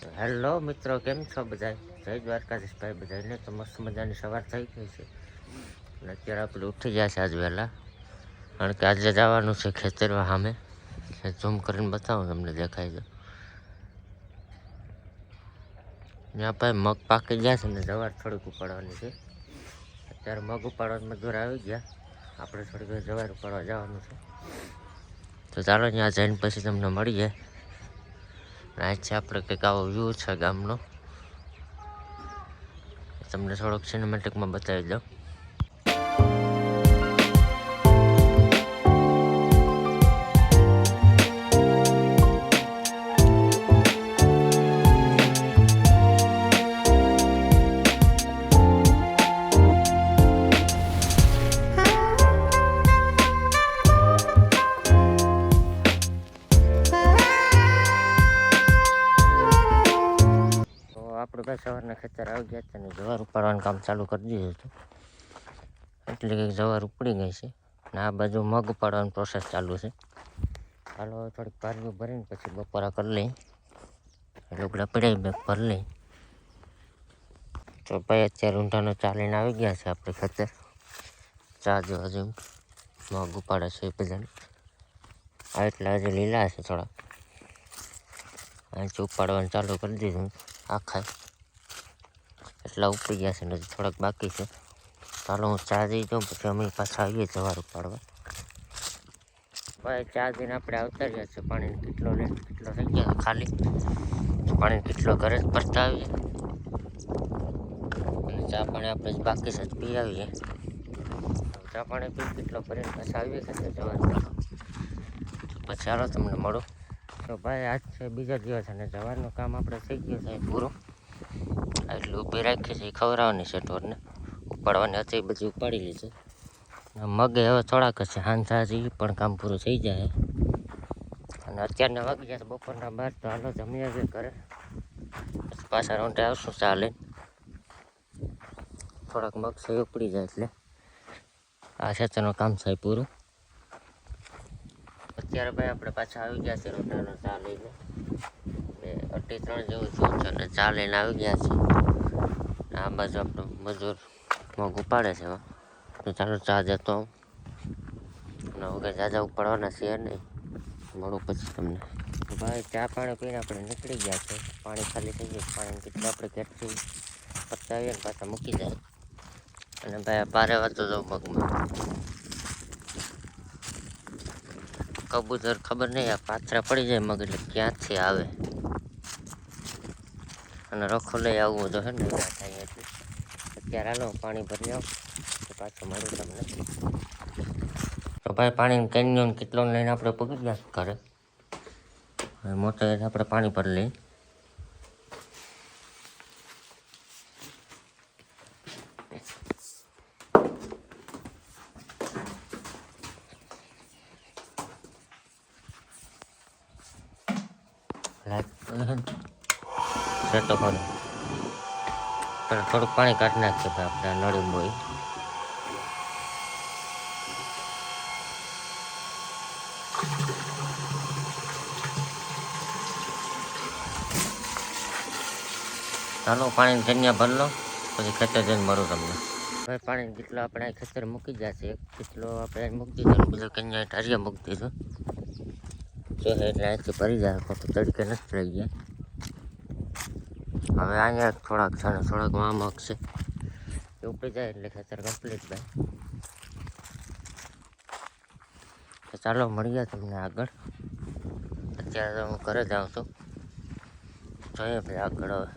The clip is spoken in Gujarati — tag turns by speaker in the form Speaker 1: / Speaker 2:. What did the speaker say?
Speaker 1: હેલો મિત્રો, કેમ છો બધા? જય દ્વારકાધીશ ભાઈ બધાને. તો મસ્ત મજાની સવાર થઈ ગઈ છે અને અત્યારે આપણે ઉઠી ગયા છે આજ વહેલા, કારણ કે આજે જવાનું છે ખેતરમાં. સામે ઝૂમ કરીને બતાવું તમને, દેખાય છે ત્યાં ભાઈ મગ પાકી ગયા છે ને જવાર થોડીક ઉપાડવાની છે. અત્યારે મગ ઉપાડવા મજૂર આવી ગયા, આપણે થોડીક જવાર ઉપાડવા જવાનું છે. તો ચાલો ત્યાં જઈને પછી તમને મળીએ. આજ છે આપણે કંઈક આવો વ્યૂ છે ગામનો, તમને થોડોક સિનેમેટિકમાં બતાવી દઉં. આપણે ભાઈ સવારના ખેતર આવી ગયા હતા ને જવાર ઉપાડવાનું કામ ચાલુ કરી દીધું હતું, એટલે કે જવાર ઉપડી ગઈ છે ને આ બાજુ મગ ઉપાડવાની પ્રોસેસ ચાલુ છે. ચાલો થોડીક પારીઓ ભરીને પછી બપોરા કરી લઈ, લુગડા પડાવી બેગ ભરી લઈ. તો ભાઈ અત્યારે ઊંધાનો ચાલીને આવી ગયા છે આપણે ખેતર. ચા જો હજુ મગ ઉપાડે છે એ બધાને, આ એટલા હજુ લીલા છે થોડા, અહીંથી ઉપાડવાનું ચાલુ કરી દીધું. આખા એટલા ઉપડી ગયા છે ને હજી થોડાક બાકી છે. ચાલો હું ચા જઈ જાઉં, પછી અમે પાછા આવીએ જવાર ઉપાડવા. ભાઈ ચા જઈને આપણે આવતા રહ્યા છે. પાણીનો કેટલો લઈને કેટલો થઈ ગયા ખાલી, પાણીનો કેટલો ઘરે જ ભરતા આવીએ અને ચા પાણી આપણે જ બાકી છે પી આવીએ. ચા પાણી પી કેટલો ભરીને પાછા આવીએ કે જવાર પછી ચાલો તમને મળું. તો ભાઈ આજ છે બીજા દિવસ અને જવારનું કામ આપણે થઈ ગયું છે પૂરું. એટલે ઊભી રાખી છે એ ખવડાવવાની છે ઢોરને, ઉપાડવાની હતી બધી ઉપાડી લીધી. મગે હવે થોડાક છે, સાંજ પણ કામ પૂરું થઈ જાય. અને અત્યારના વાગી ગયા બપોરના 12, તો હાલો જમી આવીએ ઘરે, પછી પાછા રોંઢે આવશું ચા લઈને. થોડાક મગ છે ઉપડી જાય એટલે આ ખેતરનું કામ થાય પૂરું. અત્યારે ભાઈ આપણે પાછા આવી ગયા છે રોંઢાનો ચા લઈને, 2:30 જેવું થયું છે અને ચા લઈને આવી ગયા છે. આ બાજુ આપણો મજૂર મગ ઉપાડે છે એમાં. તો ચાલો ચા જતો અને હવે કંઈ જાજા ઉપાડવાના છે નહીં, મળું પછી તમને. ભાઈ ચા પાણી પીને આપણે નીકળી ગયા છે. પાણી ખાલી થઈ ગયું, પાણી કેટલું આપણે ઘેરથી પતાવીએ ને પાછા મૂકી જાય. અને ભાઈ આ પારે વાતો જાઉં મગમાં કબૂતર ખબર નહીં, આ પાથરા પડી જાય મગ એટલે ક્યાંથી આવે, અને રખો લઈ આવવું તો છે ને થાય એટલે. અત્યારે હાલો પાણી ભરી આવો તો પાછું મળ્યું તમને. તો ભાઈ પાણી કેન્યોન કેટલો લઈને આપણે પગી ગયા ઘરે. હવે મોટે આપણે પાણી ભરી લઈએ. સેટો ખરો પણ થોડુંક પાણી કાઢી નાખીએ ભાઈ આપણે નળી બોઈ. ચાલો પાણી ધનિયા ભરી લો, પછી ખેતર જઈને મળું તમને. ભાઈ પાણી જેટલો આપણે આ ખેતર મૂકી ગયા છે, એક કેટલો આપણે મૂકી દીધો, બીજો કન્યા ઢારિયા મૂકી દીધો જો એટલે અહીંથી ભરી જાય, ખોટું તડકે નથી રહી ગયા. હવે અહીંયા થોડાક છે ને થોડાક મગ છે એ ઉપડી જાય એટલે ખેતર કમ્પ્લીટ ભાઈ. તો ચાલો મળીએ તમને આગળ. અત્યારે હું ઘરે જાઉં છું, જોઈએ ભાઈ આગળ હવે.